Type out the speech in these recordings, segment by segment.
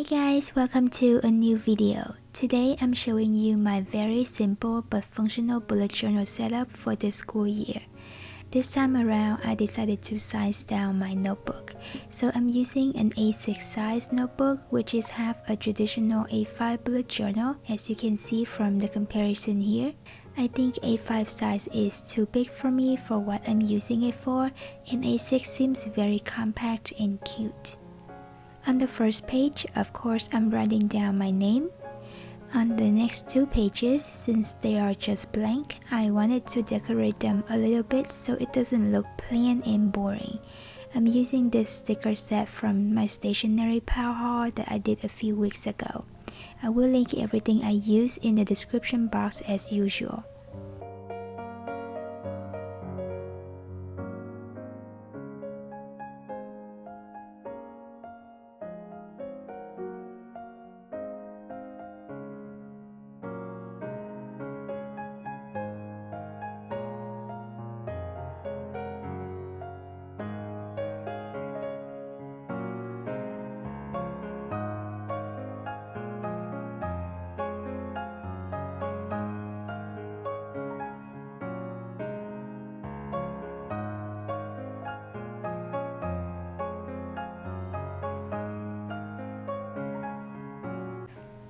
guys, welcome to a new video. Today I'm showing you my very simple but functional bullet journal setup for this school year. This time around I decided to size down my notebook. So I'm using an A6 size notebook, which is half a traditional A5 bullet journal, as you can see from the comparison here. I think A5 size is too big for me for what I'm using it for, and A6 seems very compact and cute. On the first page, of course, I'm writing down my name. On the next two pages, since they are just blank, I wanted to decorate them a little bit so it doesn't look plain and boring. I'm using this sticker set from my stationery pile haul that I did a few weeks ago. I will link everything I use in the description box as usual.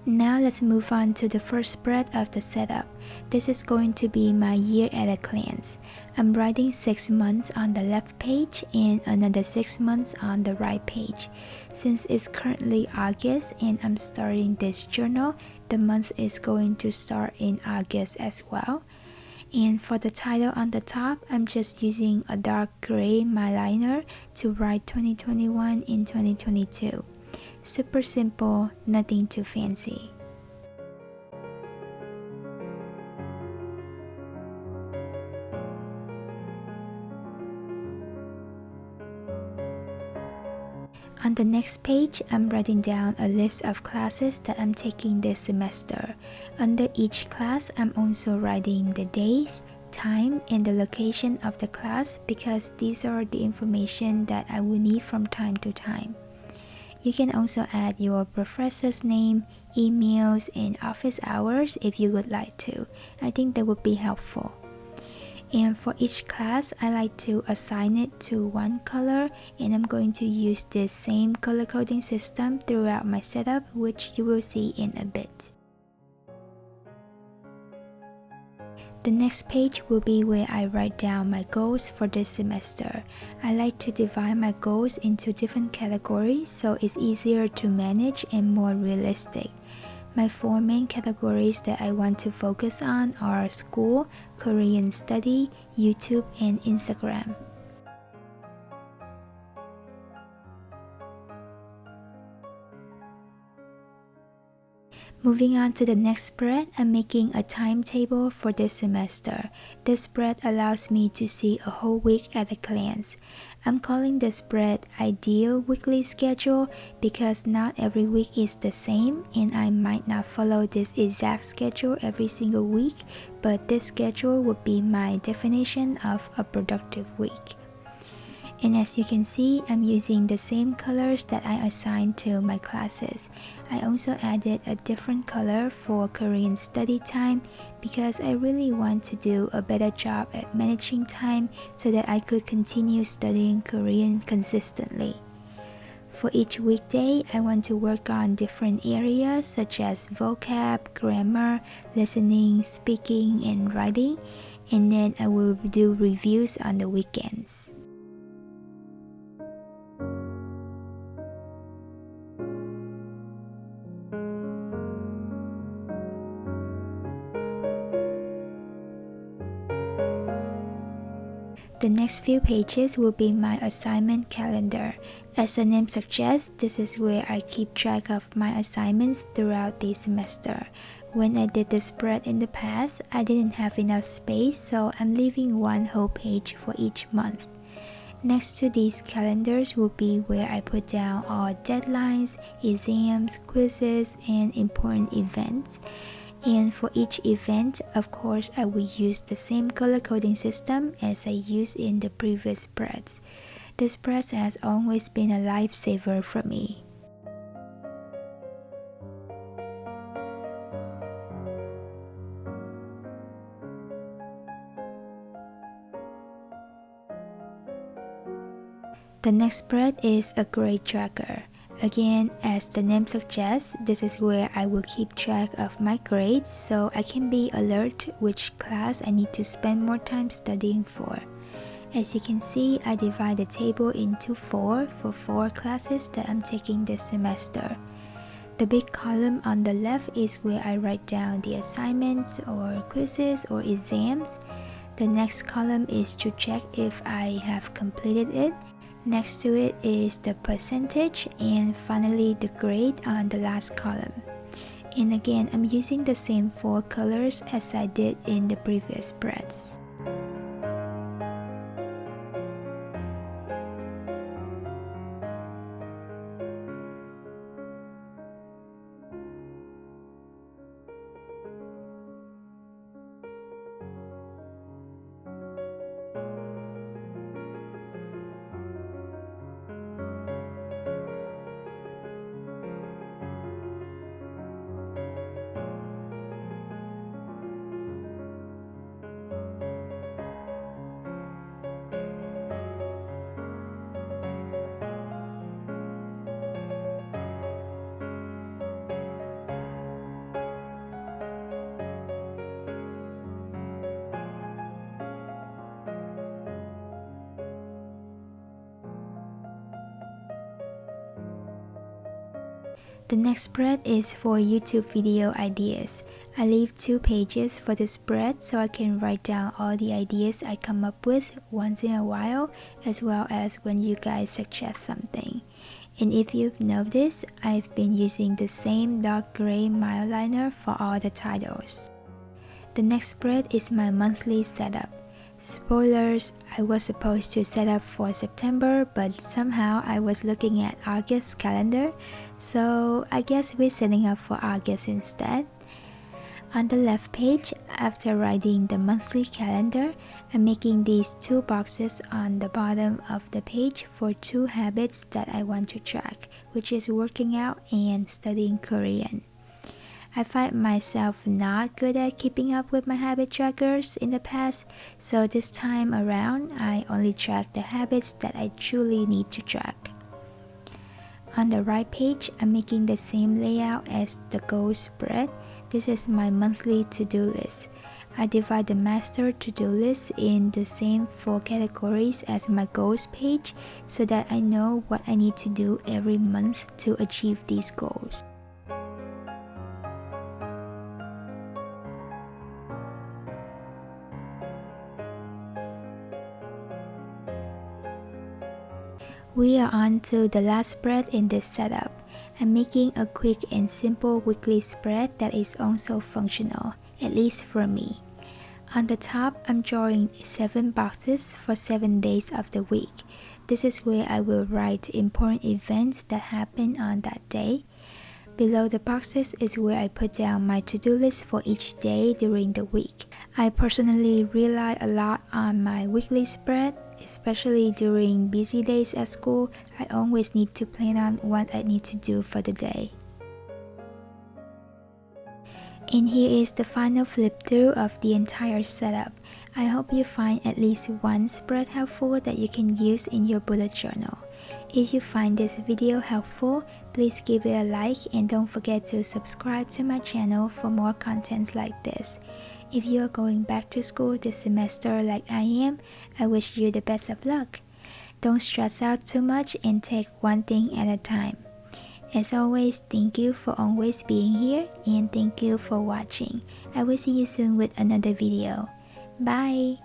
Now let's move on to the first spread of the setup. This is going to be my year at a glance. I'm writing 6 months on the left page and another 6 months on the right page. Since it's currently August and I'm starting this journal, the month is going to start in August as well. And for the title on the top, I'm just using a dark gray myliner to write 2021 in 2022. Super simple, nothing too fancy. On the next page, I'm writing down a list of classes that I'm taking this semester. Under each class, I'm also writing the days, time, and the location of the class because these are the information that I will need from time to time. You can also add your professor's name, emails, and office hours if you would like to. I think that would be helpful. And for each class, I like to assign it to one color, and I'm going to use this same color coding system throughout my setup, which you will see in a bit. The next page will be where I write down my goals for this semester. I like to divide my goals into different categories so it's easier to manage and more realistic. My 4 main categories that I want to focus on are school, Korean study, YouTube, and Instagram. Moving on to the next spread, I'm making a timetable for this semester. This spread allows me to see a whole week at a glance. I'm calling this spread Ideal Weekly Schedule because not every week is the same and I might not follow this exact schedule every single week, but this schedule would be my definition of a productive week. And as you can see, I'm using the same colors that I assigned to my classes. I also added a different color for Korean study time because I really want to do a better job at managing time so that I could continue studying Korean consistently. For each weekday, I want to work on different areas such as vocab, grammar, listening, speaking, and writing, and then I will do reviews on the weekends. The next few pages will be my assignment calendar. As the name suggests, this is where I keep track of my assignments throughout the semester. When I did the spread in the past, I didn't have enough space, so I'm leaving one whole page for each month. Next to these calendars will be where I put down all deadlines, exams, quizzes, and important events. And for each event, of course, I will use the same color coding system as I used in the previous spreads. The spreads has always been a lifesaver for me. The next spread is a grade tracker. Again, as the name suggests, this is where I will keep track of my grades so I can be alert which class I need to spend more time studying for. As you can see, I divide the table into 4 for 4 classes that I'm taking this semester. The big column on the left is where I write down the assignments or quizzes or exams. The next column is to check if I have completed it. Next to it is the percentage, and finally the grade on the last column. And again, I'm using the same 4 colors as I did in the previous spreads. The next spread is for YouTube video ideas. I leave 2 pages for the spread so I can write down all the ideas I come up with once in a while, as well as when you guys suggest something. And if you've noticed, I've been using the same dark gray mildliner for all the titles. The next spread is my monthly setup. Spoilers, I was supposed to set up for September, but somehow I was looking at August calendar, so I guess we're setting up for August instead. On the left page, after writing the monthly calendar, I'm making these 2 boxes on the bottom of the page for 2 habits that I want to track, which is working out and studying Korean. I find myself not good at keeping up with my habit trackers in the past, so this time around, I only track the habits that I truly need to track. On the right page, I'm making the same layout as the goals spread. This is my monthly to-do list. I divide the master to-do list in the same 4 categories as my goals page so that I know what I need to do every month to achieve these goals. We are on to the last spread in this setup. I'm making a quick and simple weekly spread that is also functional, at least for me. On the top, I'm drawing 7 boxes for 7 days of the week. This is where I will write important events that happen on that day. Below the boxes is where I put down my to-do list for each day during the week. I personally rely a lot on my weekly spread. Especially during busy days at school, I always need to plan on what I need to do for the day. And here is the final flip through of the entire setup. I hope you find at least one spread helpful that you can use in your bullet journal. If you find this video helpful, please give it a like and don't forget to subscribe to my channel for more contents like this. If you are going back to school this semester like I am, I wish you the best of luck. Don't stress out too much and take one thing at a time. As always, thank you for always being here and thank you for watching. I will see you soon with another video. Bye!